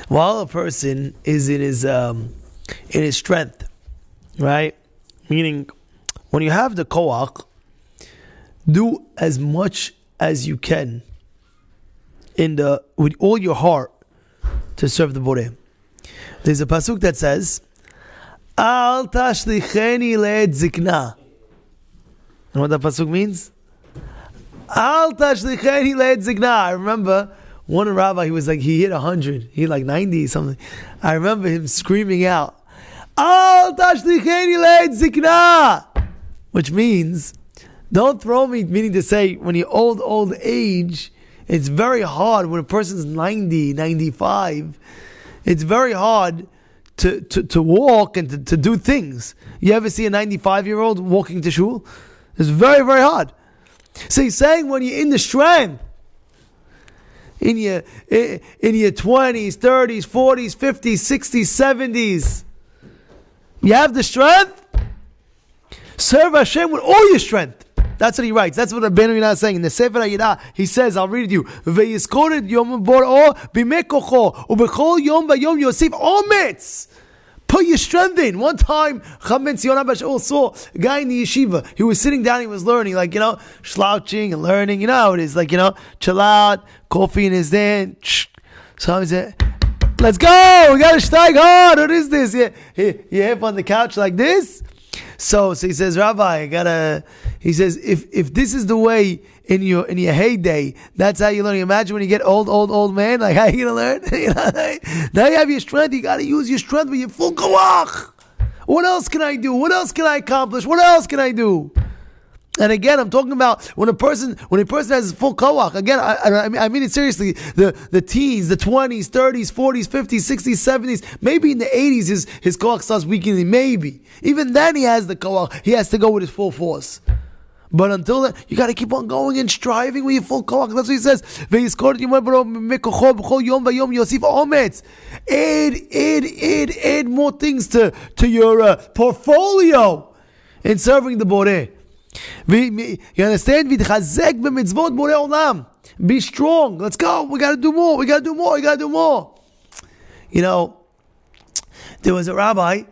While a person is in his strength, right? Meaning, when you have the koach, do as much as you can with all your heart to serve the Borei. There's a pasuk that says, "Al tashlicheni le'et zikna." You know what that pasuk means? Al tashlicheni le'et zikna. I remember one rabbi, he hit 100, he hit like 90 something. I remember him screaming out, "Al tashlicheni le'et zikna," which means, don't throw me, meaning to say, when you're old age, it's very hard when a person's 90, 95, it's very hard to walk and to do things. You ever see a 95-year-old walking to shul? It's very, very hard. So he's saying when you're in the strength, in your 20s, 30s, 40s, 50s, 60s, 70s, you have the strength, serve Hashem with all your strength. That's what he writes. That's what Rabbi Yonah is saying. In the Sefer HaYidah, he says, I'll read it to you. Ve'yizkoret yom bor'o b'mekocho u'bechol yom v'yom yosif ometz. Put your strength in. One time, Chaim Tzion Abba saw a guy in the yeshiva. He was sitting down, he was learning, slouching and learning. You know how it is, chill out, coffee in his hand. So he said, let's go, we got to steig hard. What is this? You hip on the couch like this? So he says, Rabbi, he says, if this is the way in your heyday, that's how you learn. Imagine when you get old man, like how you gonna learn? Now you have your strength, you gotta use your strength with your full koach. What else can I do? What else can I accomplish? What else can I do? And again, I'm talking about when a person has full koach. Again, I mean it seriously. The teens, the 20s, 30s, 40s, 50s, 60s, 70s, maybe in the 80s his koach starts weakening. Maybe even then he has the koach. He has to go with his full force. But until then, you got to keep on going and striving with your full koach. That's what he says. Add more things to your portfolio in serving the Borei. You understand? Be strong. Let's go. We got to do more. You know, there was a rabbi.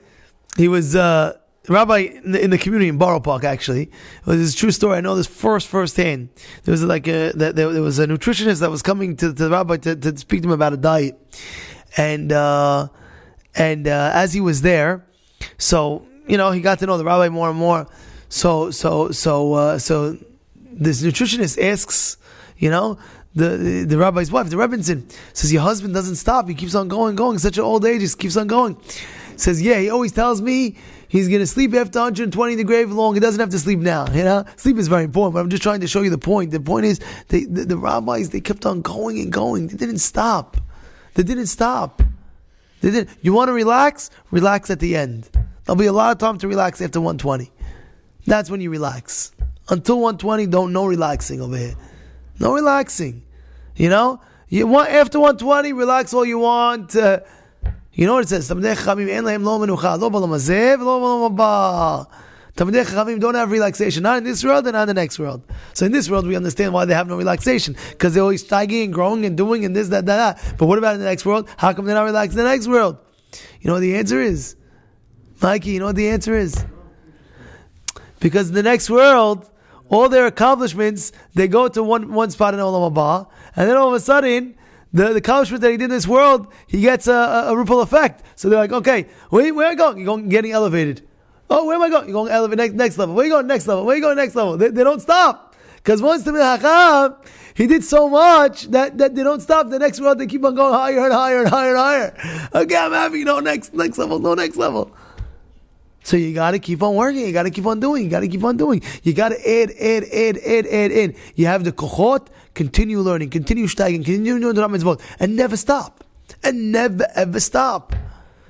He was rabbi in the community in Borough Park. Actually, it was a true story. I know this firsthand. There was there was a nutritionist that was coming to the rabbi to speak to him about a diet, and as he was there, so he got to know the rabbi more and more. So this nutritionist asks, the rabbi's wife, the Rebbitzin, says, your husband doesn't stop. He keeps on going. Such an old age, he keeps on going. Says, yeah, he always tells me he's going to sleep after 120 in the grave long. He doesn't have to sleep now. Sleep is very important, but I'm just trying to show you the point. The point is, the rabbis, they kept on going and going. They didn't stop. You want to relax? Relax at the end. There'll be a lot of time to relax after 120. That's when you relax. Until 120, no relaxing over here. No relaxing. You want after 120, relax all you want. You know what it says? Talmidei Chachamim don't have relaxation, not in this world and not in the next world. So in this world, we understand why they have no relaxation, because they're always steiging and growing and doing and this, that. But what about in the next world? How come they're not relaxed in the next world? You know what the answer is? Mikey, you know what the answer is? Because in the next world, all their accomplishments, they go to one spot in Olam Haba, and then all of a sudden, the accomplishment that he did in this world, he gets a ripple effect. So they're like, okay, where am I going? You're going getting elevated. Oh, where am I going? You're going elevate next level. Where are you going next level? Where are you going next level? They don't stop. Because once the Hacham, he did so much that they don't stop. The next world, they keep on going higher and higher and higher and higher. Okay, I'm happy. No next level. So you got to keep on working. You got to keep on doing. You got to add. You have the kochot, continue learning, continue steiging, continue doing the mitzvot, and never stop. And never ever stop.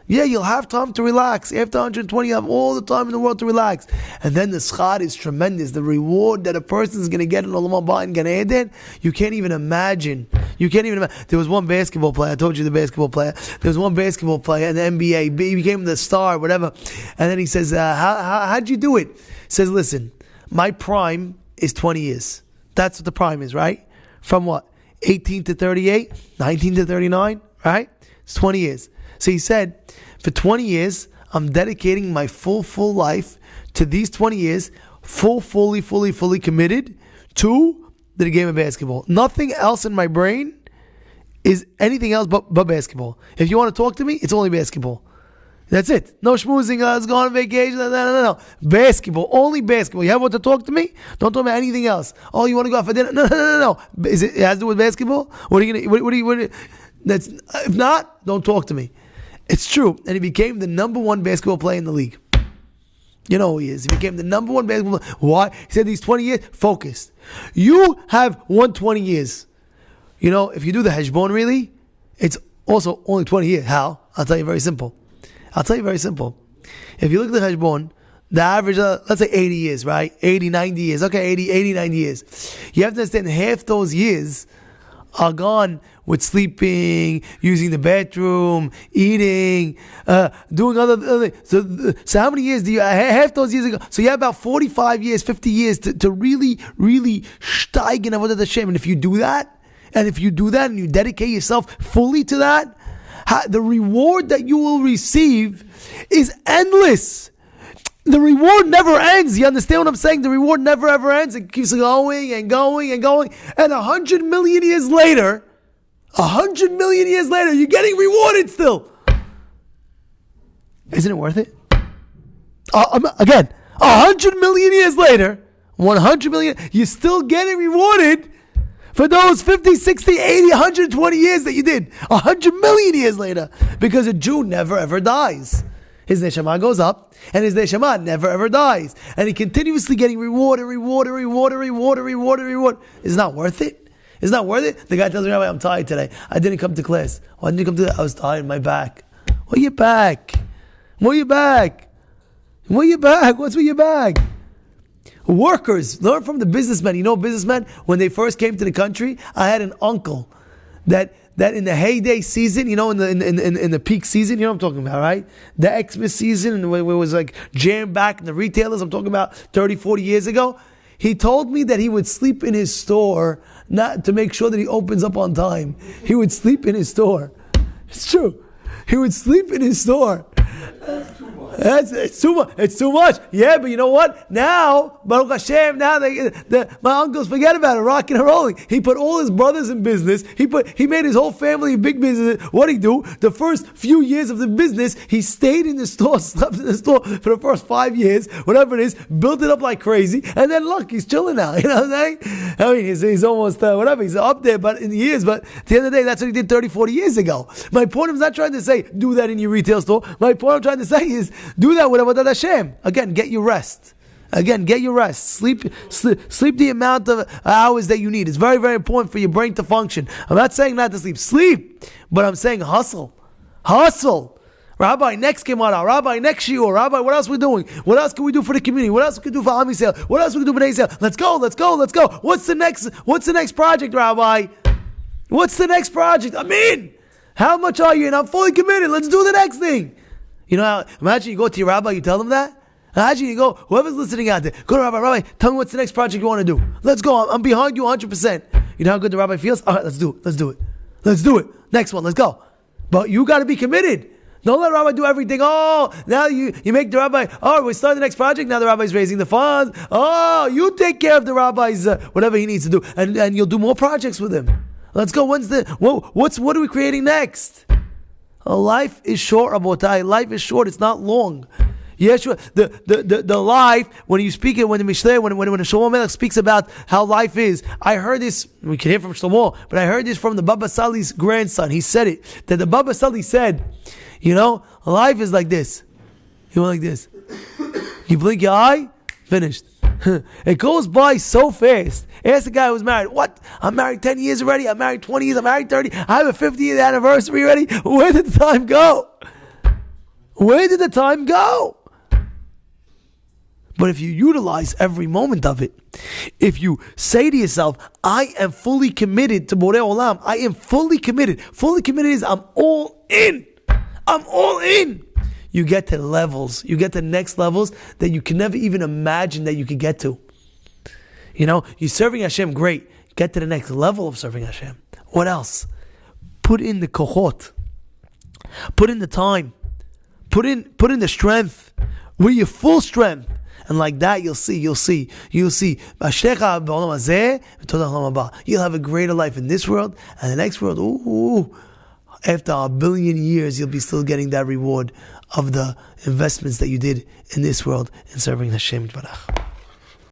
Yeah, you'll have time to relax. After 120, you have all the time in the world to relax. And then the schar is tremendous. The reward that a person is going to get in Olam Haba and Gan Eden, you can't even imagine. There was one basketball player. I told you the basketball player. There was one basketball player in the NBA. He became the star, whatever. And then he says, how'd you do it? He says, listen, my prime is 20 years. That's what the prime is, right? From what? 18 to 38? 19 to 39? right? It's 20 years. So he said, for 20 years, I'm dedicating my full life to these 20 years, fully committed to the game of basketball. Nothing else in my brain is anything else but basketball. If you want to talk to me, it's only basketball. That's it. No schmoozing, let's go on vacation. No. Basketball. Only basketball. You have what to talk to me? Don't talk about anything else. Oh, you want to go out for dinner? No. It has to do with basketball? What are you going to... That's, if not, don't talk to me. It's true. And he became the number one basketball player in the league. You know who he is. He became the number one basketball player. Why? He said these 20 years, focused. You have 120 years. You know, if you do the heshbon really, it's also only 20 years. How? I'll tell you very simple. If you look at the heshbon, the average, let's say 80 years, right? 80, 90 years. Okay, 80, 90 years. You have to understand half those years are gone with sleeping, using the bathroom, eating, doing other things. So how many years do you, half those years ago, so you have about 45 years, 50 years to really steig in Avodat Hashem. And if you do that, and you dedicate yourself fully to that, the reward that you will receive is endless. The reward never ends. You understand what I'm saying? The reward never ever ends. It keeps going and going and going. And 100 million years later, you're getting rewarded still. Isn't it worth it? Again, 100 million years later, 100 million, you're still getting rewarded for those 50, 60, 80, 120 years that you did. 100 million years later. Because a Jew never ever dies. His neshama goes up, and his neshama never ever dies. And he continuously getting rewarded. It's not worth it. It's not worth it. The guy tells me, Rabbi, I'm tired today. I didn't come to class. Why didn't you come to I was tired, my back. Why you back? What's with your back? Workers, learn from the businessmen. You know, businessmen, when they first came to the country, I had an uncle that in the heyday season, you know, in the peak season, you know what I'm talking about, right? The Xmas season, and where it was like jam back in the retailers, I'm talking about 30, 40 years ago. He told me that he would sleep in his store, not to make sure that he opens up on time. He would sleep in his store. It's true. He would sleep in his store. It's too much. Yeah, but you know what? Now, Baruch Hashem, now my uncles forget about it, rocking and rolling. He put all his brothers in business. He made his whole family in big business. What did he do? The first few years of the business, he stayed in the store, slept in the store for the first 5 years, whatever it is, built it up like crazy, and then look, he's chilling now. You know what I'm saying? I mean, he's almost, whatever, he's up there, but in the years, but at the end of the day, that's what he did 30, 40 years ago. My point is not trying to say, do that in your retail store. My point I'm trying to say is, do that with Avodat Hashem. Again, get your rest. Sleep the amount of hours that you need. It's very, very important for your brain to function. I'm not saying not to sleep, but I'm saying hustle. Rabbi, next Gemara. Rabbi, next Shiur. Rabbi, what else are we doing? What else can we do for the community? What else can we do for Am Yisrael? What else can we do for Bnei Yisrael? Let's go. What's the next project, Rabbi? What's the next project? I'm in. How much are you in? I'm fully committed. Let's do the next thing. You know, imagine you go to your rabbi, you tell them that. Imagine you go, whoever's listening out there, go to Rabbi, tell me what's the next project you want to do. Let's go, I'm behind you 100%. You know how good the rabbi feels? All right, let's do it. Next one, let's go. But you got to be committed. Don't let the rabbi do everything. Oh, now you make the rabbi, we start the next project, now the rabbi's raising the funds. Oh, you take care of the rabbi's, whatever he needs to do. And you'll do more projects with him. Let's go, what are we creating next? Life is short, Rabotai. Life is short. It's not long. Yeshua, the life, when you speak it, when the Mishlei, when Shlomo Melech speaks about how life is, I heard this, we can hear from Shlomo, but I heard this from the Baba Sali's grandson. He said it, that the Baba Sali said, you know, life is like this. You went like this. You blink your eye, finished. It goes by so fast. Ask the guy who's married. What? I'm married 10 years already. I'm married 20 years. I'm married 30. I have a 50th anniversary already. Where did the time go? But if you utilize every moment of it, if you say to yourself, I am fully committed to Borei Olam. I am fully committed. Fully committed is I'm all in. You get to levels, you get to next levels that you can never even imagine that you could get to. You know, you're serving Hashem, great. Get to the next level of serving Hashem. What else? put in the kohot, put in the time, put in the strength, with your full strength. And like that, you'll see. You'll have a greater life in this world and the next world. Ooh, after 1 billion years, you'll be still getting that reward of the investments that you did in this world in serving Hashem Yitbarach.